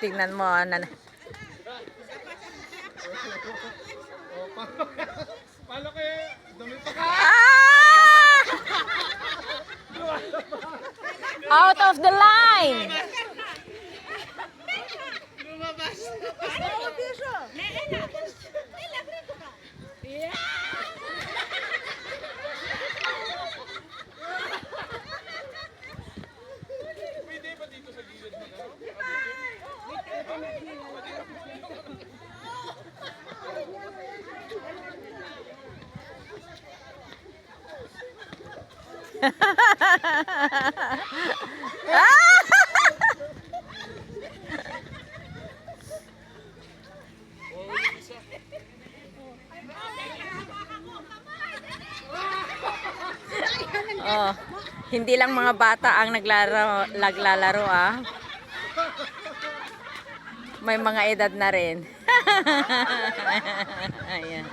Tingnan mo, nan. Paano kaya? Dumito ka? Ah! Out of the line. Lumabas. Pwede ba dito sa gilid mo? Oh, hindi lang mga bata ang naglalaro ah. May mga edad na rin. Ayan.